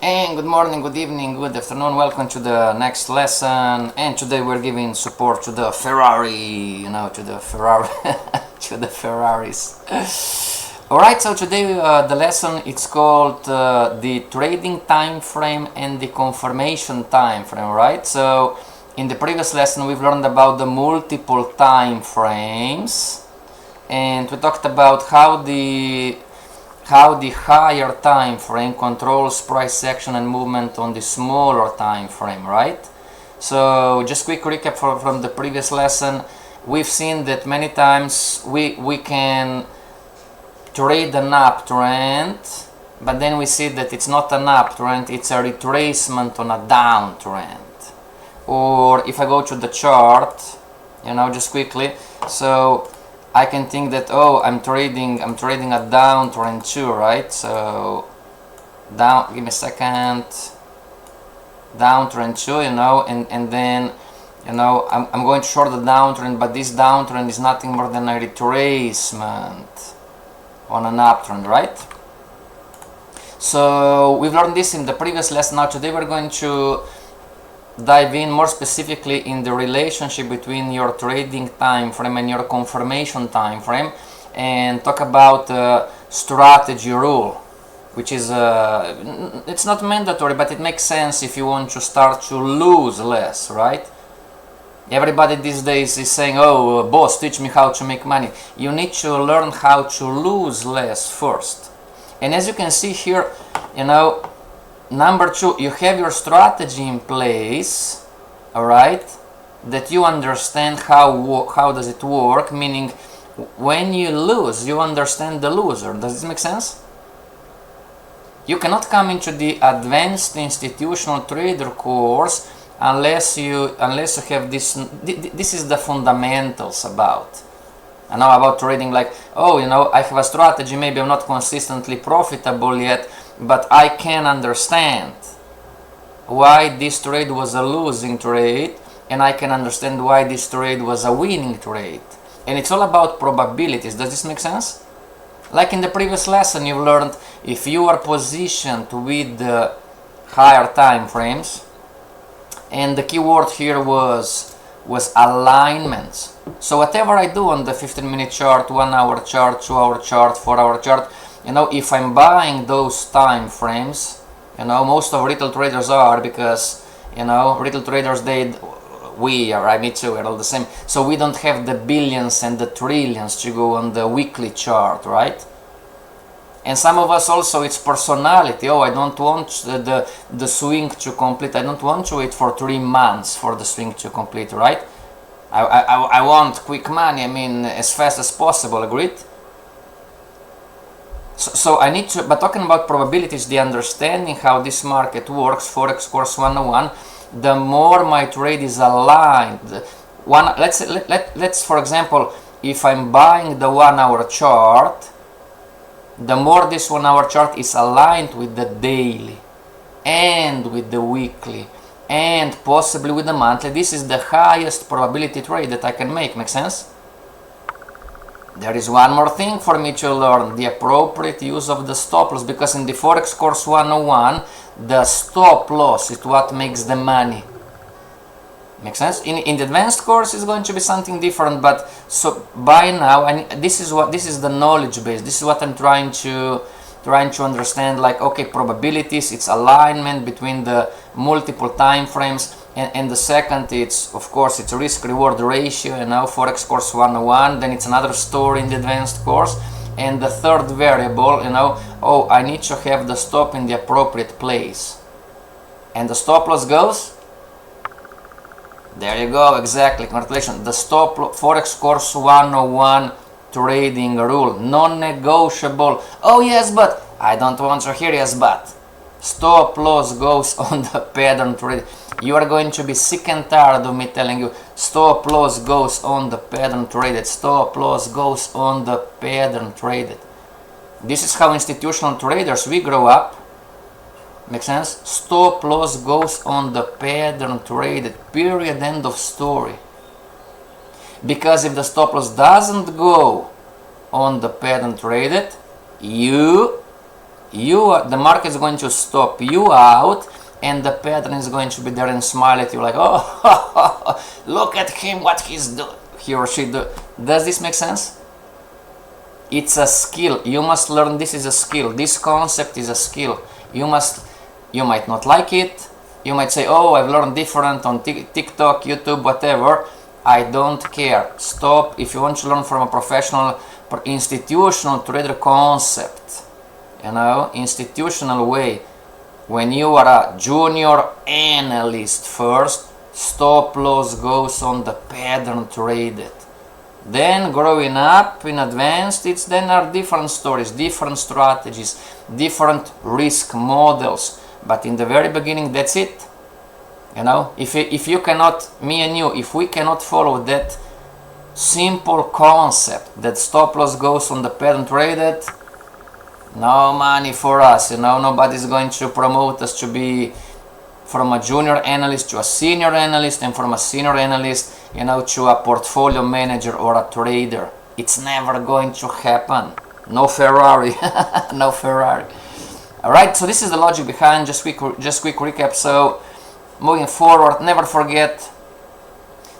And good morning, good evening, good afternoon, welcome to the next lesson. And today we're giving support to the Ferrari, to the Ferrari, to the Ferraris. Alright, so today the lesson, it's called the trading time frame and the confirmation time frame, right? So in the previous lesson we've learned about the multiple time frames, and we talked about how the higher time frame controls price action and movement on the smaller time frame, right? So just quick recap from the previous lesson. We've seen that many times we can trade an uptrend, but then we see that it's not an uptrend, it's a retracement on a downtrend. Or if I go to the chart, just quickly, so I can think that, oh, I'm trading a downtrend too, right? So give me a second, downtrend too, and then I'm going to short the downtrend, but this downtrend is nothing more than a retracement on an uptrend, right? So we've learned this in the previous lesson. Now today we're going to dive in more specifically in the relationship between your trading time frame and your confirmation time frame, and talk about strategy rule, which is it's not mandatory, but it makes sense if you want to start to lose less, right? Everybody these days is saying, oh, boss, teach me how to make money. You need to learn how to lose less first. And as you can see here, number two, you have your strategy in place, all right, that you understand how does it work, meaning when you lose, you understand the loser. Does this make sense? You cannot come into the advanced institutional trader course unless you have this. This is the fundamentals about. I know about trading, like, oh, I have a strategy, maybe I'm not consistently profitable yet, but I can understand why this trade was a losing trade, and I can understand why this trade was a winning trade. And it's all about probabilities. Does this make sense? Like in the previous lesson, you've learned if you are positioned with the higher time frames, and the key word here was alignments. So whatever I do on the 15-minute chart, 1-hour chart, 2-hour chart, 4-hour chart, if I'm buying those time frames, most of retail traders are, because retail traders, me too, we're all the same, so we don't have the billions and the trillions to go on the weekly chart, right? And some of us also, it's personality. Oh, I don't want the swing to complete. I don't want to wait for 3 months for the swing to complete, right? I want quick money, as fast as possible, agreed? So I need to, but talking about probabilities, the understanding how this market works, Forex course 101, the more my trade is aligned. Let's for example, if I'm buying the 1-hour chart, the more this 1-hour chart is aligned with the daily and with the weekly and possibly with the monthly, this is the highest probability trade that I can make. Make sense? There is one more thing for me to learn, the appropriate use of the stop loss, because in the Forex course 101, the stop loss is what makes the money. Make sense? In the advanced course is going to be something different, but so by now, this is the knowledge base. This is what I'm trying to understand. Like, okay, probabilities, it's alignment between the multiple time frames, and the second, it's of course it's risk reward ratio. Forex course 101. Then it's another story in the advanced course, and the third variable, oh, I need to have the stop in the appropriate place, and the stop loss goes. There you go, exactly, congratulations. The stop Forex course 101 trading rule, non-negotiable. Oh yes, but I don't want to hear yes, but. Stop loss goes on the pattern trade. You are going to be sick and tired of me telling you stop loss goes on the pattern traded. Stop loss goes on the pattern traded. This is how institutional traders we grow up. Make sense? Stop loss goes on the pattern traded. Period. End of story. Because if the stop loss doesn't go on the pattern traded, you the market is going to stop you out, and the pattern is going to be there and smile at you like, oh, look at him, what he or she do. Does this make sense? It's a skill. You must learn. This is a skill. This concept is a skill. You might not like it. You might say, oh, I've learned different on TikTok, YouTube, whatever. I don't care. Stop. If you want to learn from a professional, institutional trader concept, institutional way, when you are a junior analyst first, stop loss goes on the pattern traded. Then growing up in advanced, then are different stories, different strategies, different risk models. But in the very beginning, that's it. If you cannot, me and you, if we cannot follow that simple concept that stop loss goes on the pattern traded, no money for us. Nobody's going to promote us to be from a junior analyst to a senior analyst, and from a senior analyst, to a portfolio manager or a trader. It's never going to happen. No Ferrari. No Ferrari. Alright, so this is the logic behind. Just quick recap. So moving forward, never forget,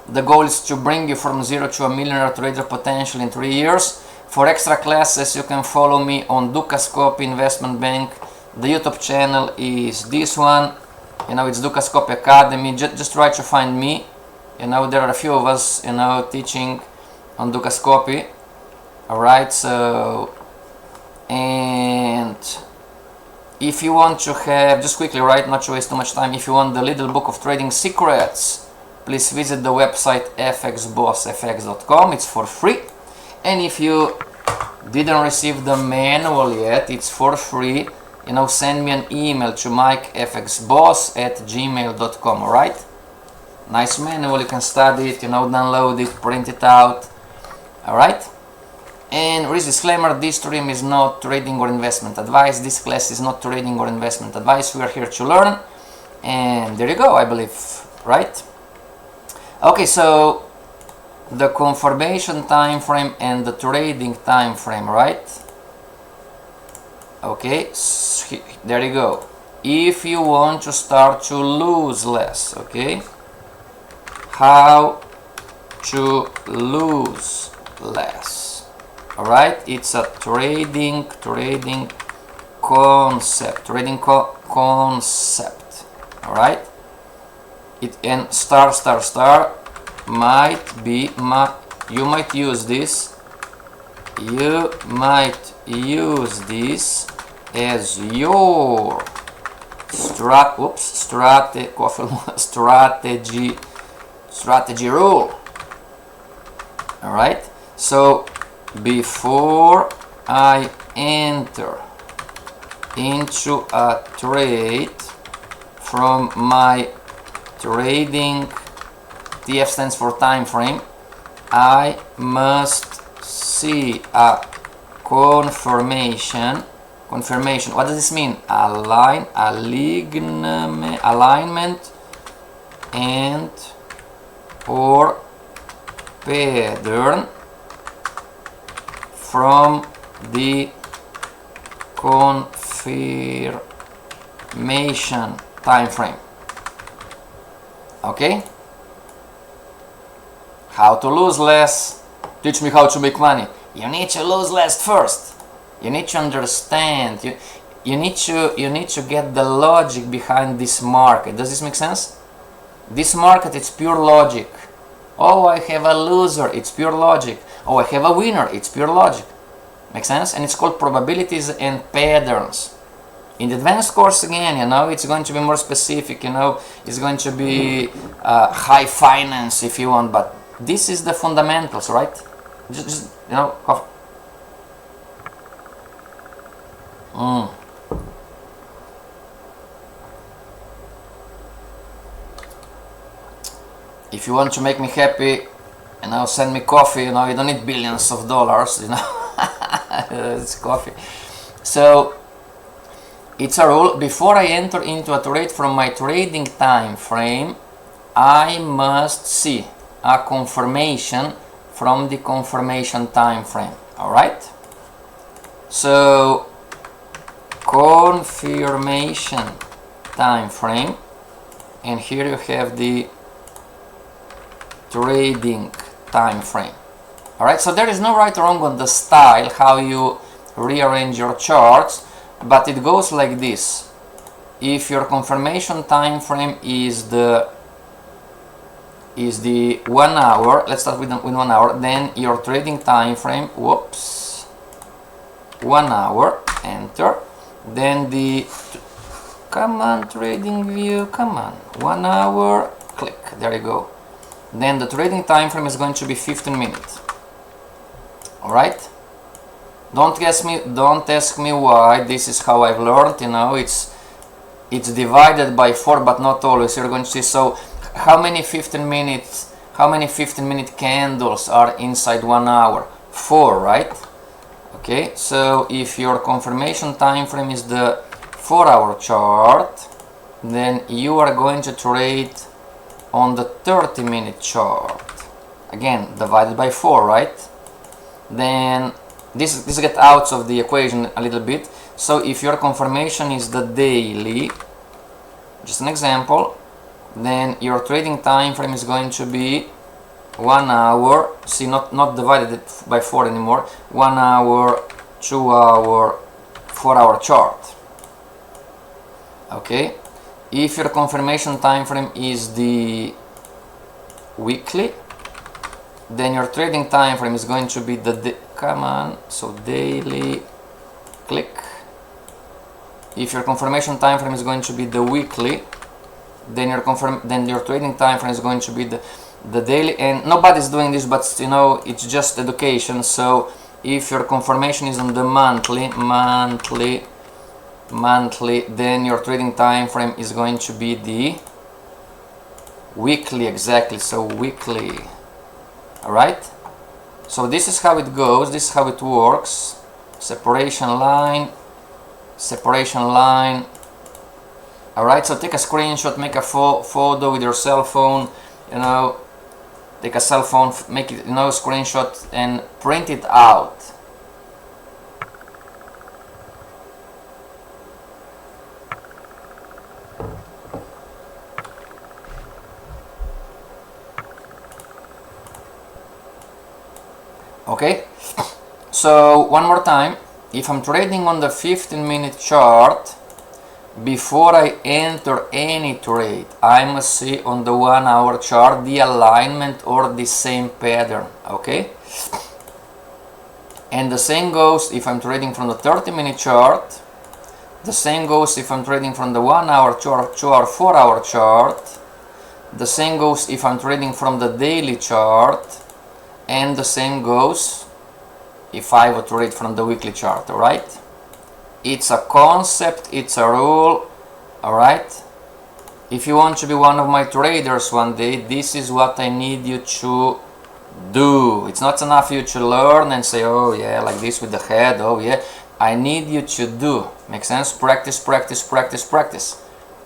the goal is to bring you from zero to a millionaire trader potential in 3 years. For extra classes, you can follow me on Dukascope Investment Bank. The YouTube channel is this one. It's Dukascope Academy. Just try to find me. There are a few of us, teaching on Dukascope. Alright, so, and if you want to have, just quickly, right, not to waste too much time, if you want the little book of trading secrets, please visit the website fxbossfx.com. It's for free. And if you didn't receive the manual yet, it's for free. Send me an email to mikefxboss@gmail.com. Alright? Nice manual, you can study it, download it, print it out. Alright? And risk disclaimer, this stream is not trading or investment advice. This class is not trading or investment advice. We are here to learn. And there you go, I believe. Right? Okay, so the confirmation time frame and the trading time frame, right? Okay, so there you go. If you want to start to lose less, okay? How to lose less. Alright, it's a trading concept. Concept. Alright? It and star might be you might use this. You might use this as your strategy rule. Alright, so before I enter into a trade from my trading, TF stands for time frame, I must see a confirmation. What does this mean? Alignment and or pattern from the confirmation time frame. Okay? How to lose less? Teach me how to make money. You need to lose less first. You need to understand. You need to get the logic behind this market. Does this make sense? This market, it's pure logic. Oh, I have a loser. It's pure logic. Oh, I have a winner. It's pure logic. Make sense? And it's called probabilities and patterns. In the advanced course, again, it's going to be more specific. It's going to be high finance if you want. But this is the fundamentals, right? Just If you want to make me happy, send me coffee. You don't need billions of dollars. It's coffee. So it's a rule. Before I enter into a trade from my trading time frame, I must see a confirmation from the confirmation time frame. All right. So confirmation time frame, and here you have the trading time frame. Alright, so there is no right or wrong on the style how you rearrange your charts, but it goes like this. If your confirmation time frame is the 1 hour, let's start with 1 hour, then your trading time frame, 1 hour, enter, then the, come on, trading view, come on, 1 hour, click, there you go. Then the trading time frame is going to be 15 minutes. Alright, don't ask me why. This is how I've learned, you know, it's divided by 4, but not always. You're going to see, so how many 15-minute candles are inside 1 hour? 4, right? Okay, so if your confirmation time frame is the 4-hour chart, then you are going to trade on the 30-minute chart. Again, divided by 4, right? Then this gets out of the equation a little bit. So if your confirmation is the daily, just an example, then your trading time frame is going to be 1 hour, see, not divided by 4 anymore, 1 hour, 2 hour, 4-hour chart. Okay, if your confirmation time frame is the weekly, then your trading time frame is going to be the come on, so daily, click. If your confirmation time frame is going to be the weekly, then your trading time frame is going to be the daily. And nobody's doing this, but you know, it's just education. So if your confirmation is on the monthly, then your trading time frame is going to be the weekly, exactly. So weekly. Alright, so this is how it goes, this is how it works. Separation line. Alright, so take a screenshot, make a photo with your cell phone, you know, take a cell phone, make it, you know, screenshot and print it out. Okay, so one more time, if I'm trading on the 15-minute chart, before I enter any trade, I must see on the 1-hour chart the alignment or the same pattern, okay? And the same goes if I'm trading from the 30-minute chart, the same goes if I'm trading from the 1-hour chart, 2-hour, 4-hour chart, the same goes if I'm trading from the daily chart, and the same goes if I would trade from the weekly chart. Alright, it's a concept, it's a rule. Alright, if you want to be one of my traders one day, this is what I need you to do. It's not enough you to learn and say, oh yeah, like this with the head, oh yeah. I need you to do. Make sense? Practice.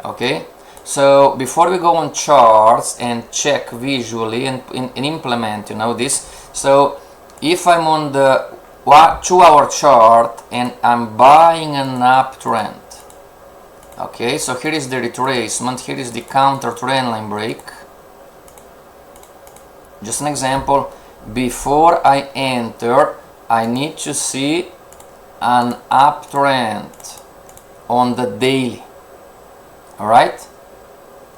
Okay, so before we go on charts and check visually and implement, you know, this, so if I'm on the 2-hour chart and I'm buying an uptrend, okay, so here is the retracement, here is the counter trend line break. Just an example, before I enter, I need to see an uptrend on the daily. Alright,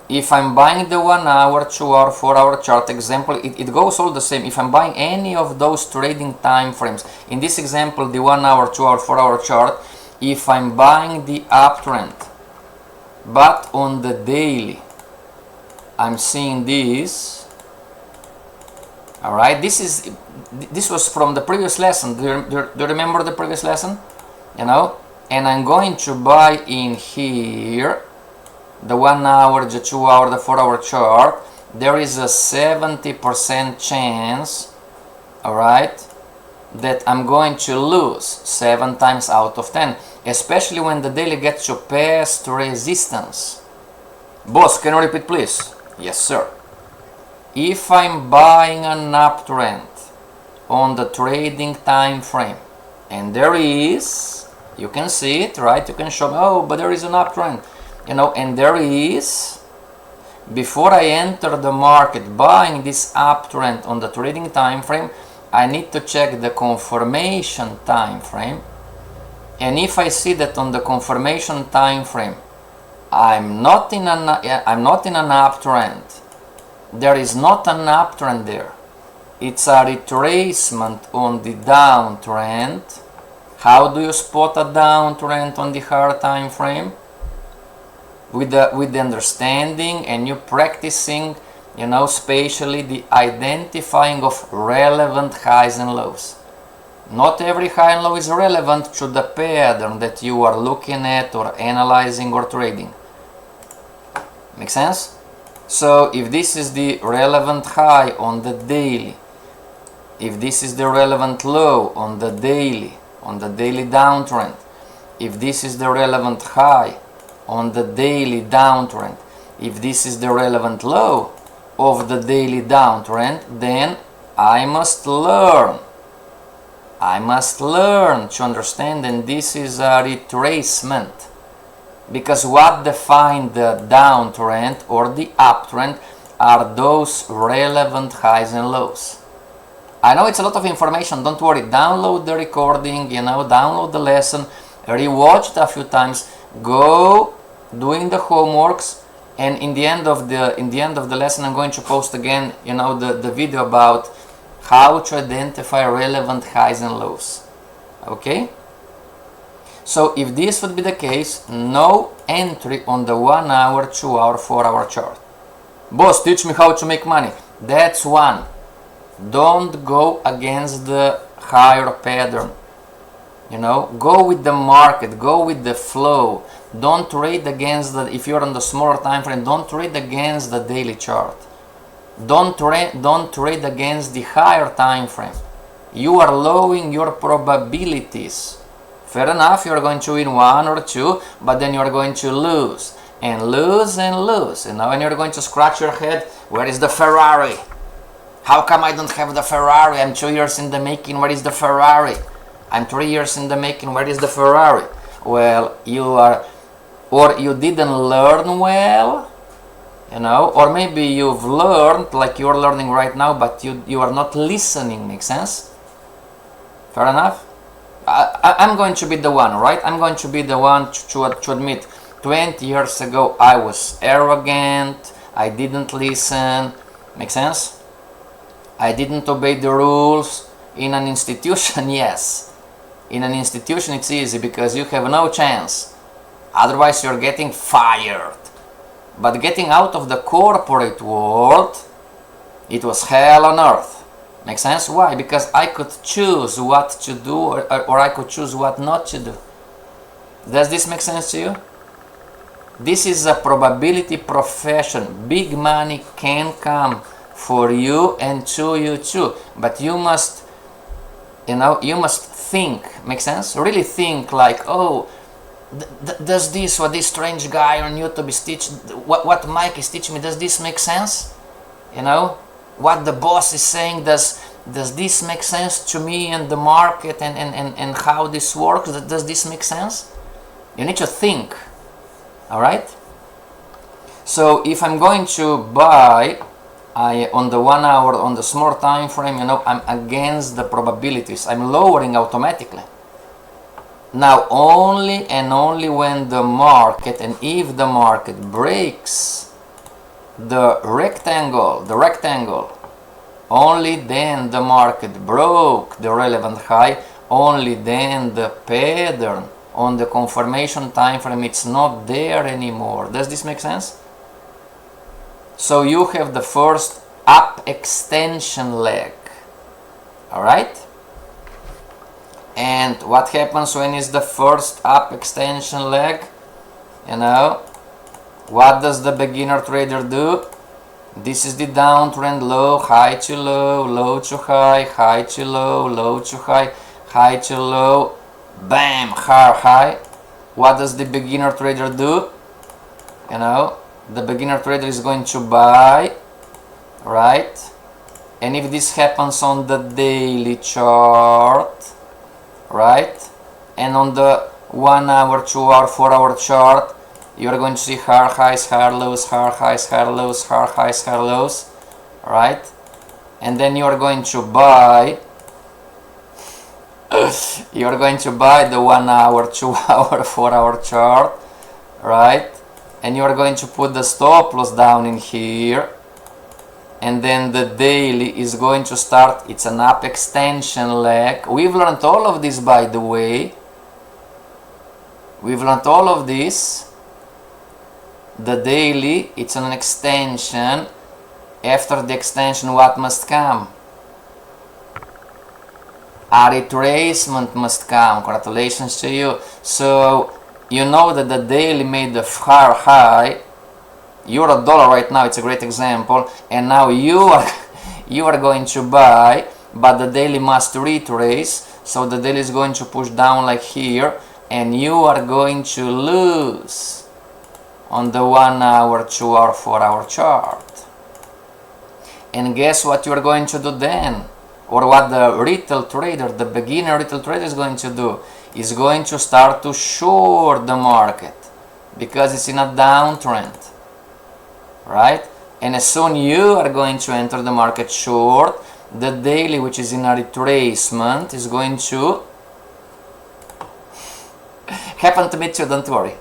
if I'm buying the 1-hour, 2-hour, 4-hour chart example, it goes all the same. If I'm buying any of those trading time frames, in this example the 1-hour, 2-hour, 4-hour chart, if I'm buying the uptrend but on the daily I'm seeing this. Alright, this was from the previous lesson. Do you remember the previous lesson? You know, and I'm going to buy in here the 1-hour, the 2-hour, the 4-hour chart. There is a 70% chance, alright, that I'm going to lose 7 times out of 10, especially when the daily gets to past resistance. Boss, can you repeat please? Yes sir. If I'm buying an uptrend on the trading time frame, and there is, You can see it, right? You can show me, oh, but there is an uptrend, you know, and there is. Before I enter the market buying this uptrend on the trading time frame, I need to check the confirmation time frame. And if I see that on the confirmation time frame I'm not in an uptrend, there is not an uptrend there, it's a retracement on the downtrend. How do you spot a downtrend on the higher time frame? With the understanding and you practicing, you know, spatially the identifying of relevant highs and lows. Not every high and low is relevant to the pattern that you are looking at or analyzing or trading. Make sense? So if this is the relevant high on the daily, if this is the relevant low on the daily downtrend, if this is the relevant high on the daily downtrend, if this is the relevant low of the daily downtrend, then I must learn to understand, and this is a retracement, because what defines the downtrend or the uptrend are those relevant highs and lows. I know it's a lot of information, don't worry, download the recording, you know, download the lesson, rewatch it a few times, go doing the homeworks, and in the end of the lesson I'm going to post again, you know, the video about how to identify relevant highs and lows. Okay? So if this would be the case, no entry on the 1 hour, 2 hour, 4 hour chart. Boss, teach me how to make money. That's one. Don't go against the higher pattern. You know, go with the market, go with the flow. Don't trade against the, if you're on the smaller time frame, don't trade against the daily chart. Don't trade against the higher time frame. You are lowering your probabilities. Fair enough, you're going to win 1 or 2, but then you're going to lose and lose and lose. You know, and you're going to scratch your head, where is the Ferrari? How come I don't have the Ferrari? I'm 2 years in the making, where is the Ferrari? I'm 3 years in the making, where is the Ferrari? Well, you are, or you didn't learn well, you know, or maybe you've learned like you're learning right now, but you are not listening. Make sense? Fair enough? I'm going to be the one, right? I'm going to be the one to admit 20 years ago I was arrogant, I didn't listen. Make sense? I didn't obey the rules. In an institution, yes. In an institution it's easy because you have no chance. Otherwise you're getting fired. But getting out of the corporate world, it was hell on earth. Make sense? Why? Because I could choose what to do or I could choose what not to do. Does this make sense to you? This is a probability profession. Big money can come for you and to you too. But you must, you know, you must think. Make sense? Really think like, oh, does this, what this strange guy on YouTube is teaching, what Mike is teaching me, does this make sense? You know, what the boss is saying, does this make sense to me and the market and how this works? Does this make sense? You need to think. All right. So if I'm going to buy on the 1 hour, on the small time frame, you know, I'm against the probabilities. I'm lowering automatically. Now only and only when the market, and if the market breaks the rectangle, only then the market broke the relevant high, only then the pattern on the confirmation time frame, it's not there anymore. Does this make sense? So you have the first up extension leg. All right? And what happens when is the first up extension leg? You know, what does the beginner trader do? This is the downtrend, low, high to low, low to high, high to low, low to high, high to low, bam, higher high. What does the beginner trader do? You know, the beginner trader is going to buy, right? And if this happens on the daily chart, right, and on the 1 hour, 2 hour, 4 hour chart, you're going to see higher highs, higher lows, higher highs, higher lows, higher highs, higher lows, right? And then you're going to buy you're going to buy the 1 hour, 2 hour, 4 hour chart, right? And you're going to put the stop loss down in here, and then the daily is going to start. It's an up extension leg. We've learned all of this, by the way. We've learned all of this. The daily, it's an extension. After the extension, what must come? A retracement must come. Congratulations to you. So you know that the daily made the higher high. Euro dollar right now, it's a great example, and now you are going to buy, but the daily must retrace, so the daily is going to push down like here, and you are going to lose on the 1 hour, 2 hour, 4 hour chart. And guess what you are going to do then? Or what the retail trader, the beginner retail trader is going to do? Is going to start to short the market because it's in a downtrend, right? And as soon you are going to enter the market short, the daily, which is in a retracement, is going to happen to me too, don't worry.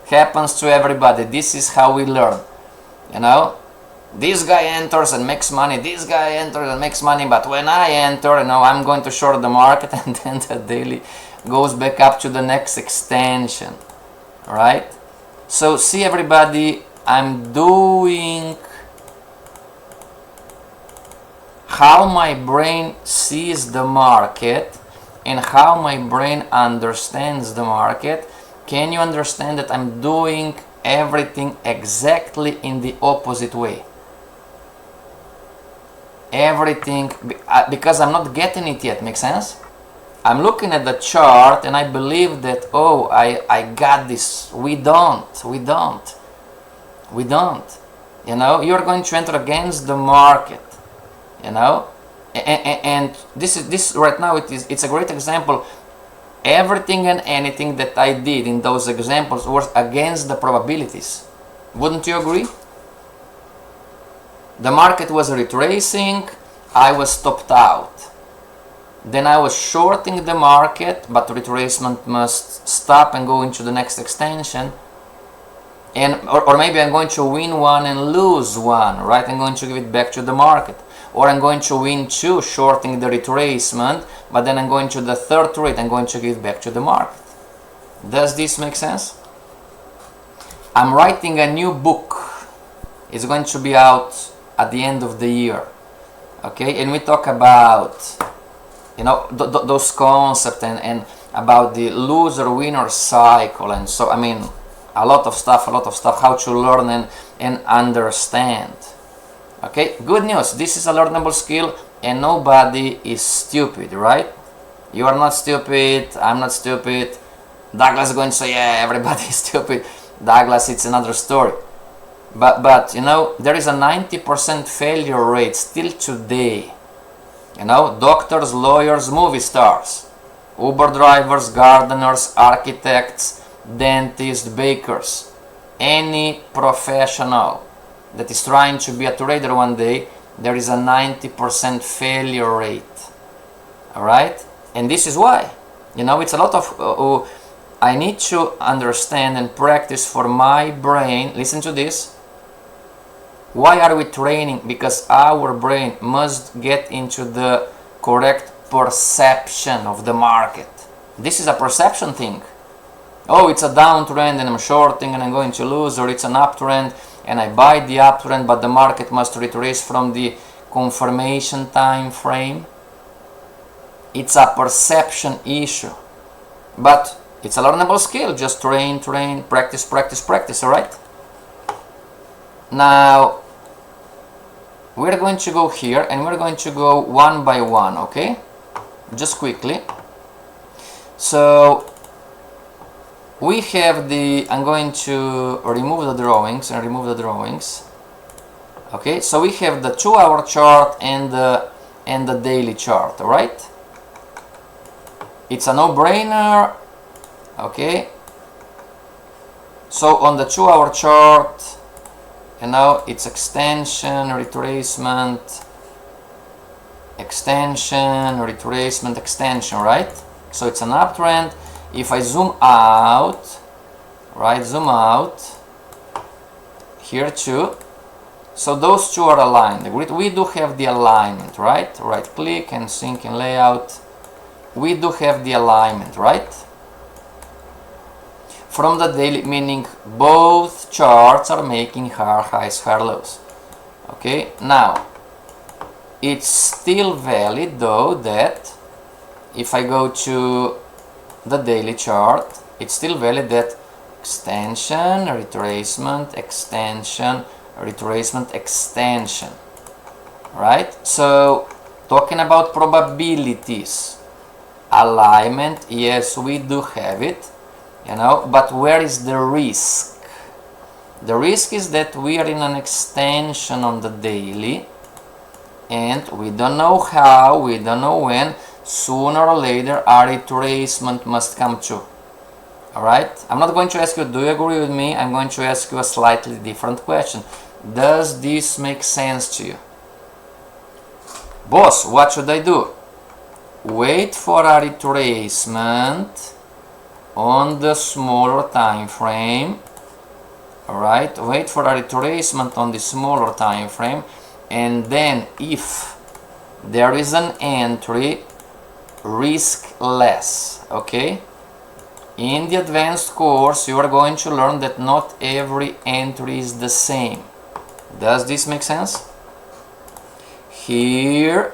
Happens to everybody. This is how we learn, you know. This guy enters and makes money, this guy enters and makes money, but when I enter, you know, I'm going to short the market, and then the daily goes back up to the next extension, right? So see everybody, I'm doing how my brain sees the market and how my brain understands the market. Can you understand that I'm doing everything exactly in the opposite way? Everything, because I'm not getting it yet. Make sense? I'm looking at the chart and I believe that, oh, I got this. We don't. You know, you're going to enter against the market, you know, and this right now, it's a great example. Everything and anything that I did in those examples was against the probabilities. Wouldn't you agree? The market was retracing, I was stopped out. Then I was shorting the market, but retracement must stop and go into the next extension. And or maybe I'm going to win one and lose one, right? I'm going to give it back to the market. Or I'm going to win two, shorting the retracement, but then I'm going to the third trade, I'm going to give it back to the market. Does this make sense? I'm writing a new book. It's going to be out at the end of the year, okay? And we talk about, you know, those concepts and about the loser-winner cycle, and so, I mean, a lot of stuff, how to learn and understand. Okay, good news, this is a learnable skill and nobody is stupid, right? You are not stupid, I'm not stupid. Douglas is going to say, yeah, everybody is stupid. Douglas, it's another story. But you know, there is a 90% failure rate still today. You know, doctors, lawyers, movie stars, Uber drivers, gardeners, architects, dentists, bakers, any professional that is trying to be a trader one day, there is a 90% failure rate. Alright? And this is why. You know, it's a lot of... I need to understand and practice for my brain. Listen to this. Why are we training? Because our brain must get into the correct perception of the market. This is a perception thing. Oh, it's a downtrend and I'm shorting and I'm going to lose, or it's an uptrend and I buy the uptrend, but the market must retrace from the confirmation time frame. It's a perception issue, but it's a learnable skill. Just train, practice, alright? Now, we're going to go here and we're going to go one by one, okay? Just quickly. So, we have the, I'm going to remove the drawings okay? So we have the 2-hour chart and the daily chart, alright? It's a no-brainer. Okay, so on the 2-hour chart, you know, it's extension, retracement, extension, retracement, extension, right? So it's an uptrend. If I zoom out, right, zoom out here too, so those two are aligned. We do have the alignment, right? Right click and sync in layout. We do have the alignment, right? From the daily, meaning both charts are making higher highs, higher lows. Okay, now it's still valid though that if I go to the daily chart, it's still valid that extension, retracement, extension, retracement, extension, right? So talking about probabilities, alignment, yes, we do have it, you know, but where is the risk? The risk is that we are in an extension on the daily and we don't know how, we don't know when. Sooner or later our retracement must come true. Alright, I'm not going to ask you, do you agree with me? I'm going to ask you a slightly different question. Does this make sense to you? Boss, what should I do? Wait for a retracement on the smaller time frame. Alright, wait for a retracement on the smaller time frame, and then if there is an entry, risk less. Okay? In the advanced course, you are going to learn that not every entry is the same. Does this make sense? Here,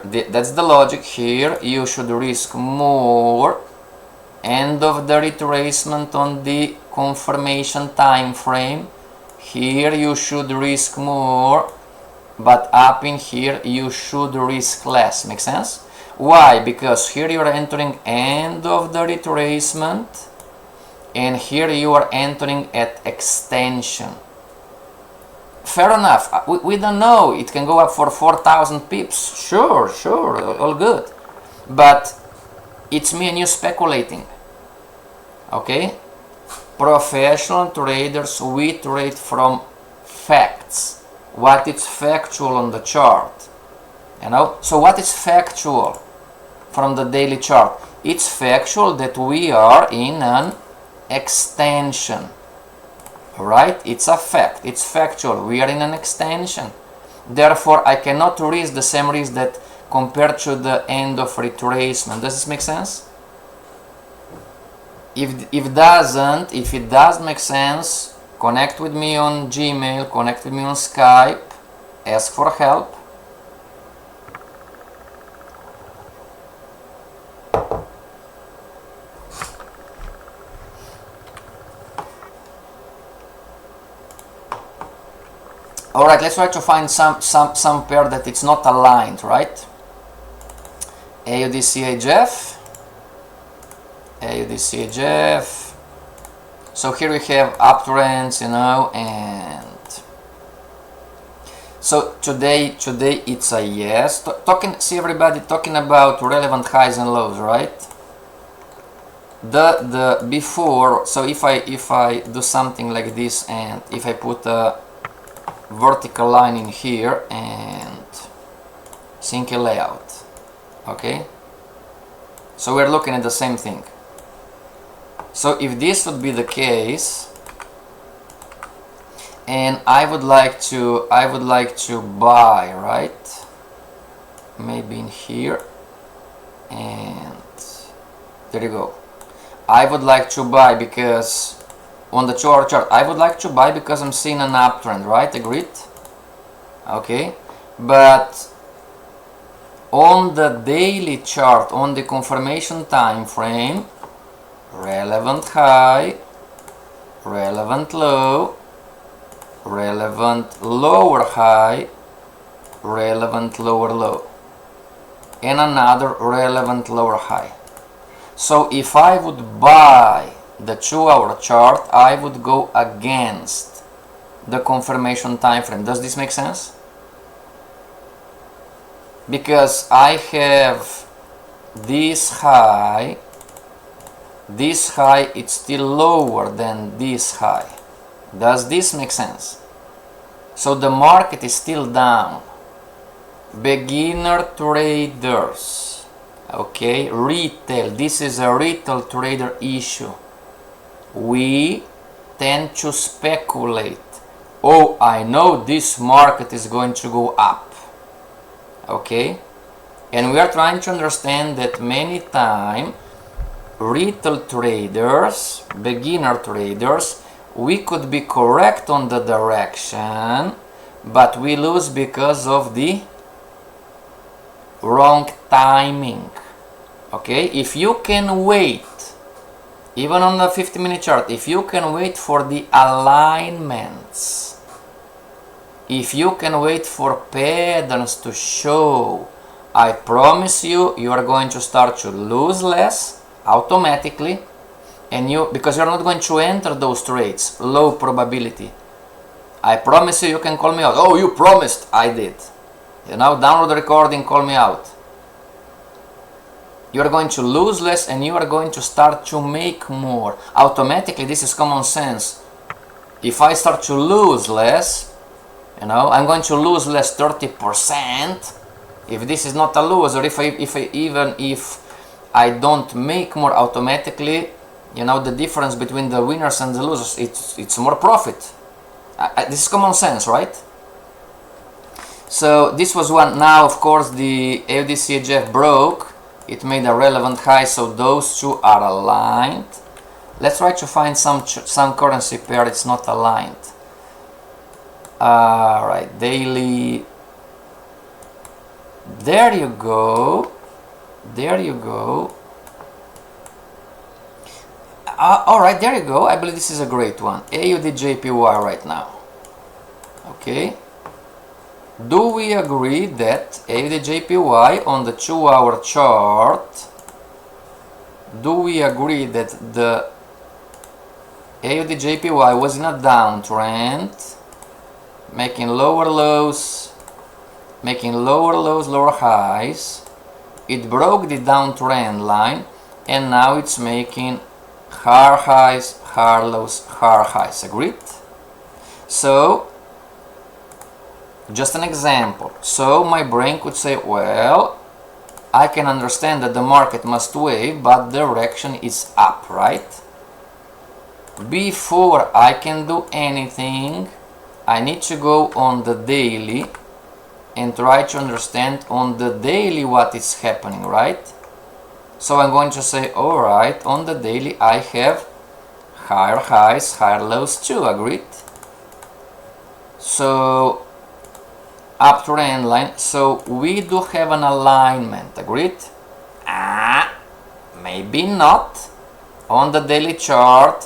that's the logic. Here, you should risk more. End of the retracement on the confirmation time frame. Here, you should risk more. But up in here, you should risk less. Make sense? Why? Because here you are entering end of the retracement and here you are entering at extension. Fair enough. We don't know. It can go up for 4,000 pips. Sure, all good. But it's me and you speculating. Okay? Professional traders, we trade from facts. What is factual on the chart. You know? So what is factual from the daily chart? It's factual that we are in an extension. Right? It's a fact. It's factual. We are in an extension. Therefore, I cannot risk the same risk that compared to the end of retracement. Does this make sense? If it does make sense, connect with me on Gmail, connect with me on Skype, ask for help. Alright, let's try to find some pair that it's not aligned, right? AUDCHF. AUDCHF. So here we have uptrends, you know, and so today it's a yes. See everybody talking about relevant highs and lows, right? The before. So if I do something like this and if I put a vertical line in here and sync a layout, okay? So we're looking at the same thing. So if this would be the case, and I would like to buy, right? Maybe in here, and there you go. I would like to buy because on the 2-hour chart, I would like to buy because I'm seeing an uptrend, right? Agreed? Okay, but on the daily chart, on the confirmation time frame, relevant high, relevant low, relevant lower high, relevant lower low, and another relevant lower high. So if I would buy the 2-hour chart, I would go against the confirmation time frame. Does this make sense? Because I have this high this high is still lower than this high. Does this make sense? So the market is still down. Beginner traders, okay, retail, this is a retail trader issue. We tend to speculate. Oh, I know this market is going to go up, okay, and we are trying to understand that many times retail traders, beginner traders, we could be correct on the direction, but we lose because of the wrong timing. Okay, if you can wait, even on the 50-minute chart, if you can wait for the alignments, if you can wait for patterns to show, I promise you, you are going to start to lose less automatically, and because you're not going to enter those trades, low probability. I promise you, you can call me out. Oh, you promised. I did. You know, download the recording, call me out. You are going to lose less and you are going to start to make more. Automatically, this is common sense. If I start to lose less, you know, I'm going to lose less 30%. If this is not a loser, even if I don't make more automatically, you know, the difference between the winners and the losers, it's more profit. This is common sense, right? So this was one. Now, of course, the AUD-CHF broke. It made a relevant high, so those two are aligned. Let's try to find some currency pair it's not aligned. Alright, daily. There you go. There you go. Alright, there you go. I believe this is a great one. AUD-JPY right now. Okay. Do we agree that AUD-JPY on the 2-hour chart, do we agree that the AUD-JPY was in a downtrend, making lower lows, lower highs? It broke the downtrend line and now it's making higher highs, higher lows, higher highs. Agreed? So, just an example. So my brain could say, well, I can understand that the market must wave, but the direction is up, right? Before I can do anything, I need to go on the daily and try to understand on the daily what is happening, right? So I'm going to say, alright, on the daily I have higher highs, higher lows too, agreed? So uptrend line, so we do have an alignment, agreed? Maybe not. On the daily chart,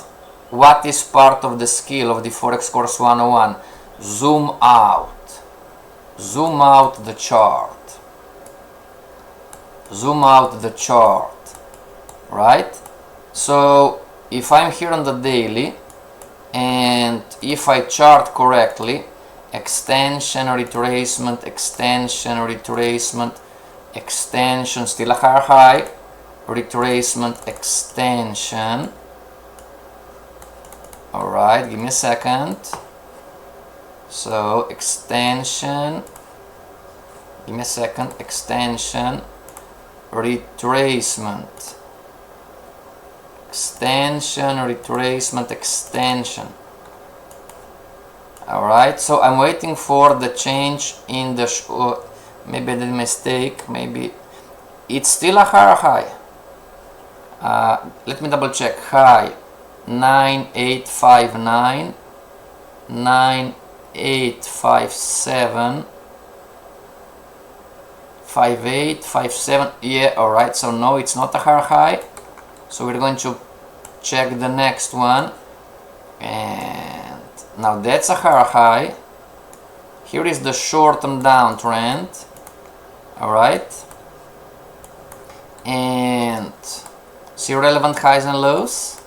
what is part of the skill of the Forex course 101? Zoom out. Zoom out the chart. Zoom out the chart, right? So if I'm here on the daily and if I chart correctly, extension, retracement, extension, retracement, extension, still a higher high, retracement, extension. Alright, give me a second. So extension, give me a second, extension, retracement, extension, retracement, extension. Alright, so I'm waiting for the change in the maybe I did a mistake, maybe it's still a higher high. Let me double check. High 9859, 9857, 5857. Yeah, alright, so no, it's not a higher high. So we're going to check the next one, and now that's a higher high. Here is the short-term downtrend. Alright, and see relevant highs and lows.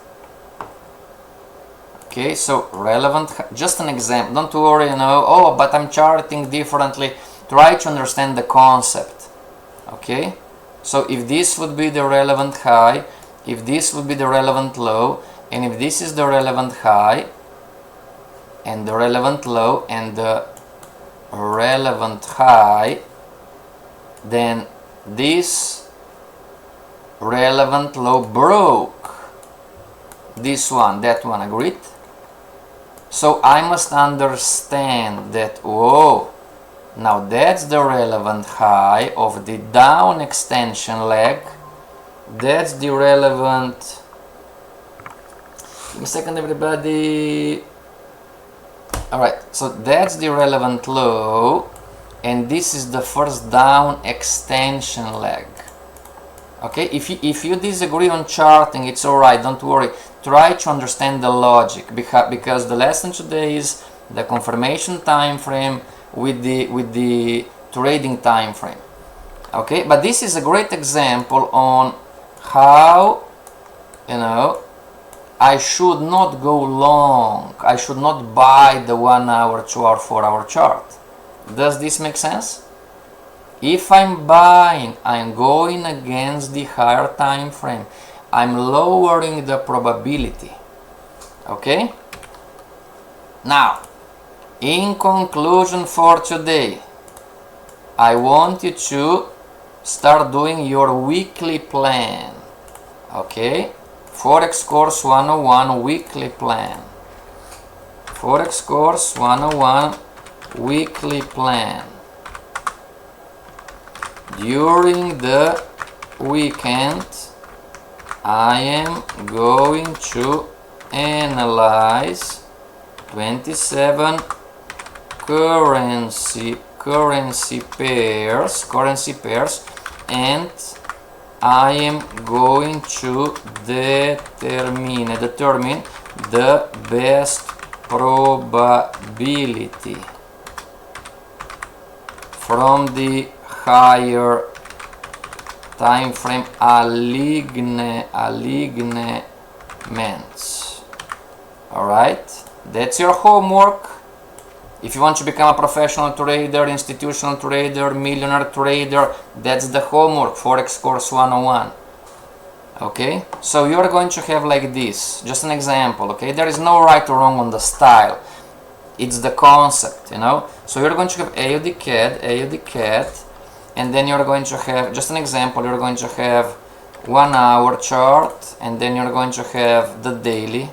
Okay, so relevant, just an example, don't worry, you know, oh, but I'm charting differently. Try to understand the concept. Okay, so if this would be the relevant high if this would be the relevant low, and if this is the relevant high, and the relevant low, and the relevant high, then this relevant low broke this one, that one, agreed? So I must understand that, whoa, now that's the relevant high of the down extension leg, that's the relevant, give me a second everybody, alright, so that's the relevant low, and this is the first down extension leg. Okay, if you disagree on charting, it's alright, don't worry. Try to understand the logic, because the lesson today is the confirmation time frame with the trading time frame. Okay, but this is a great example on how, you know, I should not go long. I should not buy the 1 hour, 2 hour, 4 hour chart. Does this make sense? If I'm buying, I'm going against the higher time frame. I'm lowering the probability. Okay? Now, in conclusion for today, I want you to start doing your weekly plan. Okay? Forex Course 101 weekly plan. Forex Course 101 weekly plan. During the weekend, I am going to analyze 27 currency pairs, and I am going to determine the best probability from the higher time frame alignments. Alright, that's your homework. If you want to become a professional trader, institutional trader, millionaire trader, that's the homework, Forex Course 101. Okay, so you're going to have like this, just an example. Okay, there is no right or wrong on the style, it's the concept, you know. So you're going to have AUD CAD, and then you're going to have, just an example, you're going to have 1 hour chart, and then you're going to have the daily.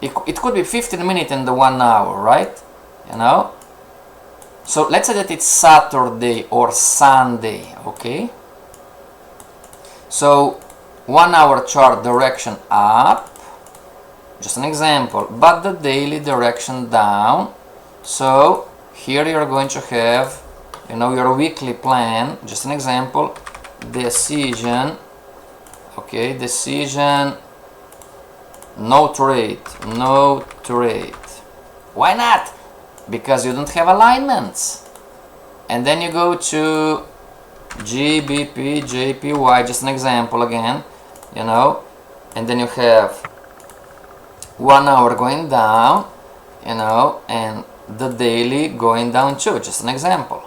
It could be 15 minutes and the 1 hour, right? You know? So let's say that it's Saturday or Sunday, okay? So 1 hour chart direction up, just an example, but the daily direction down. So here you're going to have, you know, your weekly plan, just an example, decision, okay, decision, no trade. Why not? Because you don't have alignments. And then you go to GBP, JPY, just an example again, you know, and then you have 1 hour going down, you know, and the daily going down too, just an example,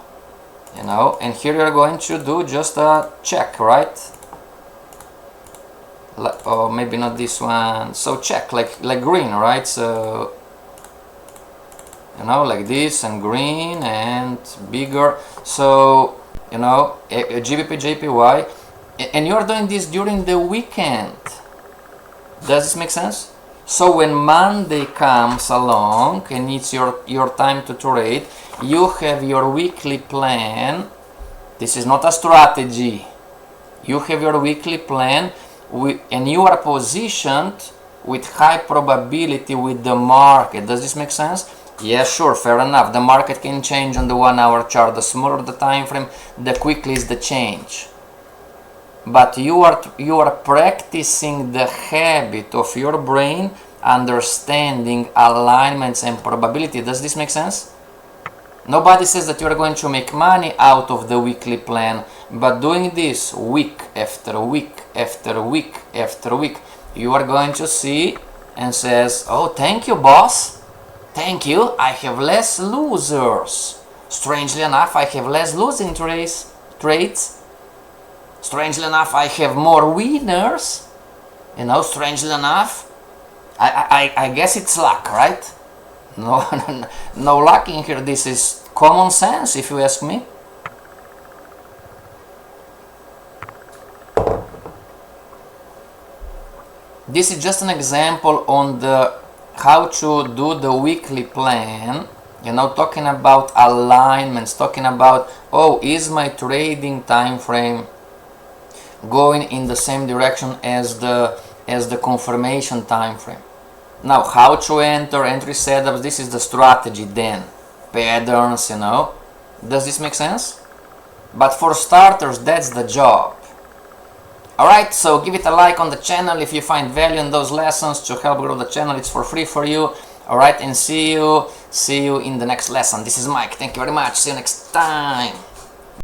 you know, and here you're going to do just a check, right? Or maybe not this one, so check, like green, right? So, you know, like this, and green, and bigger. So, you know, GBP, JPY, and you're doing this during the weekend. Does this make sense? So when Monday comes along and it's your time to trade, you have your weekly plan. This is not a strategy. You have your weekly plan, and you are positioned with high probability with the market. Does this make sense? Yeah, sure, fair enough. The market can change on the 1 hour chart. The smaller the time frame, the quickly is the change. But you are practicing the habit of your brain understanding alignments and probability. Does this make sense? Nobody says that you are going to make money out of the weekly plan, but doing this week after week after week after week, you are going to see and says, oh, thank you, boss. Thank you, I have less losers. Strangely enough, I have less losing trades. strangely enough, I have more winners. You know, strangely enough, I guess it's luck, right? No, no luck in here. This is common sense, if you ask me. This is just an example on the how to do the weekly plan. You know, talking about alignments, talking about, oh, is my trading time frame going in the same direction as the confirmation time frame? Now, how to enter entry setups, this is the strategy then. Patterns, you know. Does this make sense? But for starters, that's the job. Alright, so give it a like on the channel if you find value in those lessons to help grow the channel. It's for free for you. Alright, and see you in the next lesson. This is Mike. Thank you very much. See you next time.